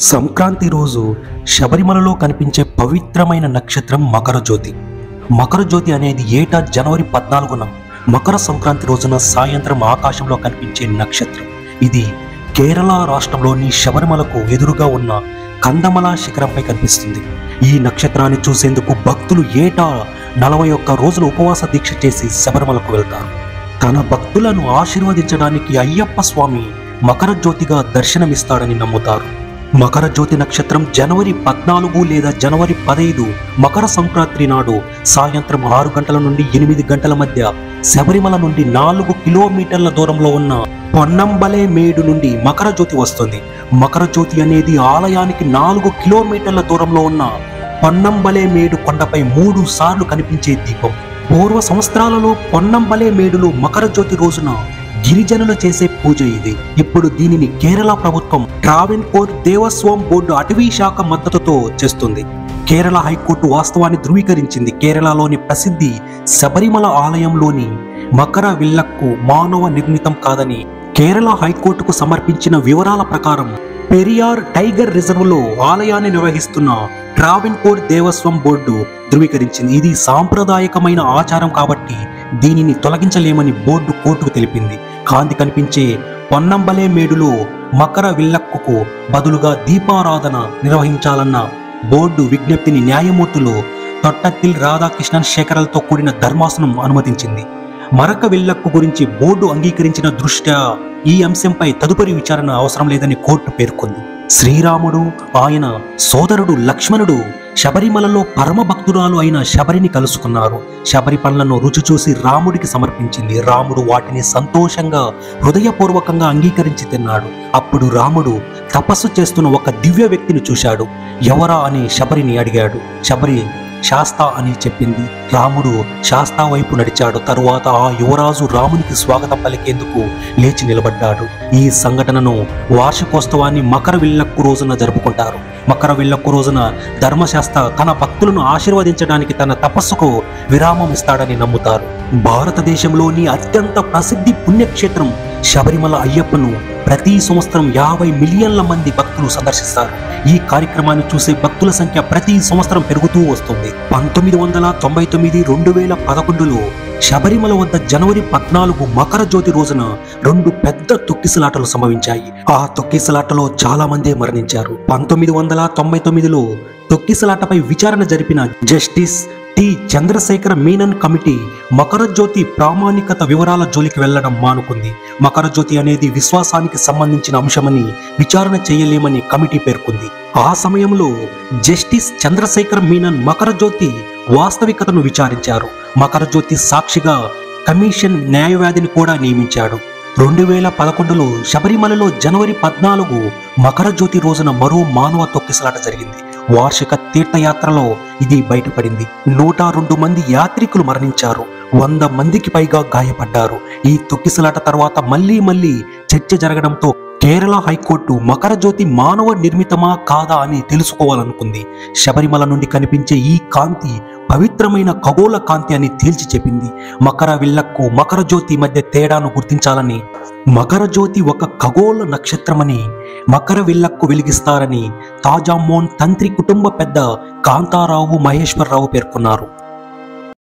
సంక్రాంతి రోజు శబరిమలలో కనిపించే పవిత్రమైన నక్షత్రం మకర జ్యోతి. మకర జ్యోతి అనేది ఏటా జనవరి 14న మకర సంక్రాంతి రోజున సాయంత్రం ఆకాశంలో కనిపించే నక్షత్రం. ఇది కేరళ రాష్ట్రంలోని శబరిమలకు ఎదురుగా ఉన్న కందమల శిఖరంపై కనిపిస్తుంది. ఈ నక్షత్రాన్ని చూసేందుకు భక్తులు ఏటా 41 రోజులు ఉపవాస దీక్ష చేసి శబరిమలకు వెళ్తారు. తన భక్తులను ఆశీర్వదించడానికి అయ్యప్ప స్వామి మకర జ్యోతిగా దర్శనమిస్తాడని నమ్ముతారు. మకర జ్యోతి నక్షత్రం జనవరి 14 లేదా జనవరి 15 మకర సంక్రాంతి నాడు సాయంత్రం 6 గంటల నుండి 8 గంటల మధ్య శబరిమల నుండి 4 కిలోమీటర్ల దూరంలో ఉన్న పొన్నంబలే మేడు నుండి మకర జ్యోతి వస్తుంది. మకర జ్యోతి అనేది ఆలయానికి 4 కిలోమీటర్ల దూరంలో ఉన్న పొన్నంబలే మేడు కొండపై 3 సార్లు కనిపించే దీపం. పూర్వ సంవత్సరాలలో పొన్నంబలే మేడులో మకర జ్యోతి రోజున గిరిజనులు చేసే పూజ ఇది. ఇప్పుడు దీనిని కేరళ ప్రభుత్వం ట్రావెన్కోర్ దేవస్వం బోర్డు అటవీ శాఖ మద్దతుతో చేస్తుంది. కేరళ హైకోర్టు వాస్తవాన్ని ధృవీకరించింది. కేరళలోని ప్రసిద్ధి శబరిమల ఆలయంలోని మకర విల్లక్కు మానవ నిర్మితం కాదని కేరళ హైకోర్టుకు సమర్పించిన వివరాల ప్రకారం పెరియార్ టైగర్ రిజర్వ్లో ఆలయాన్ని నిర్వహిస్తున్న ట్రావెన్కోర్ దేవస్వం బోర్డు ధృవీకరించింది. ఇది సాంప్రదాయకమైన ఆచారం కాబట్టి దీనిని తొలగించలేమని బోర్డు కోర్టుకు తెలిపింది. కాంతి కనిపించే పొన్నంబలే మేడులో మకర విల్లక్కుకు బదులుగా దీపారాధన నిర్వహించాలన్న బోర్డు విజ్ఞప్తిని న్యాయమూర్తులు తొట్టతిల్ రాధాకృష్ణన్ శేఖరలతో కూడిన ధర్మాసనం అనుమతించింది. మరక విల్లక్కు గురించి బోర్డు అంగీకరించిన దృష్ట్యా ఈ అంశంపై తదుపరి విచారణ అవసరం లేదని కోర్టు పేర్కొంది. శ్రీరాముడు ఆయన సోదరుడు లక్ష్మణుడు శబరిమలలో పరమ భక్తురాలు అయిన శబరిని కలుసుకున్నారు. శబరి పనులను రుచి చూసి రాముడికి సమర్పించింది. రాముడు వాటిని సంతోషంగా హృదయపూర్వకంగా అంగీకరించి తిన్నాడు. అప్పుడు రాముడు తపస్సు చేస్తున్న ఒక దివ్య వ్యక్తిని చూశాడు. ఎవరా అని శబరిని అడిగాడు. శబరి శాస్తా అని చెప్పింది. రాముడు శాస్తా వైపు నడిచాడు. తరువాత ఆ యువరాజు రామునికి స్వాగతం పలికేందుకు లేచి నిలబడ్డాడు. ఈ సంఘటనను వార్షికోత్సవాన్ని మకర విల్లక్కు రోజున జరుపుకుంటారు. మకర విల్లక్కు రోజున ధర్మశాస్త్ర తన భక్తులను ఆశీర్వదించడానికి తన తపస్సుకు విరామం ఇస్తాడని నమ్ముతారు. భారతదేశంలోని అత్యంత ప్రసిద్ధి పుణ్యక్షేత్రం శబరిమల అయ్యప్పను ప్రతి సంవత్సరం 50 మిలియన్ల మంది భక్తులు సందర్శిస్తారు. ఈ కార్యక్రమాన్ని చూసే భక్తుల సంఖ్య ప్రతి సంవత్సరం పెరుగుతూ వస్తుంది. 1999, 2011లో శబరిమల వద్ద జనవరి 14 మకర జ్యోతి రోజున 2 పెద్ద తొక్కిసలాటలు సంభవించాయి. ఆ తొక్కిసలాటలో చాలా మంది మరణించారు. 1999లో తొక్కిసలాటపై విచారణ జరిపిన justice T Chandrasekhara Menon committee Makara Jyothi ప్రామాణికత వివరాల జోలికి వెళ్లడం మానుకుంది. మకర జ్యోతి అనేది విశ్వాసానికి సంబంధించిన అంశమని విచారణ చేయలేమని కమిటీ పేర్కొంది. ఆ సమయంలో జస్టిస్ చంద్రశేఖర మీనన్ మకర జ్యోతి వాస్తవికతను విచారించారు. మకర జ్యోతి సాక్షిగా కమిషన్ న్యాయవాదిని కూడా నియమించాడు. 2011లో శబరిమలలో జనవరి 14 మకర జ్యోతి రోజున మరో మానవ తొక్కిసలాట జరిగింది. వార్షిక తీర్థయాత్రలో ఇది బయటపడింది. 102 మంది యాత్రికులు మరణించారు. 100 మందికి పైగా గాయపడ్డారు. ఈ తొక్కిసలాట తర్వాత మళ్లీ చర్చ జరగడంతో కేరళ హైకోర్టు మకర జ్యోతి మానవ నిర్మితమా కాదా అని తెలుసుకోవాలనుకుంది. శబరిమల నుండి కనిపించే ఈ కాంతి పవిత్రమైన ఖగోళ కాంతి అని తేల్చి చెప్పింది. మకర విల్లక్కు మకర జ్యోతి మధ్య తేడాను గుర్తించాలని, మకర జ్యోతి ఒక ఖగోళ నక్షత్రమని, మకర విల్లక్కు వెలిగిస్తారని తాజామోన్ తంత్రి కుటుంబ పెద్ద కాంతారావు మహేశ్వరరావు పేర్కొన్నారు.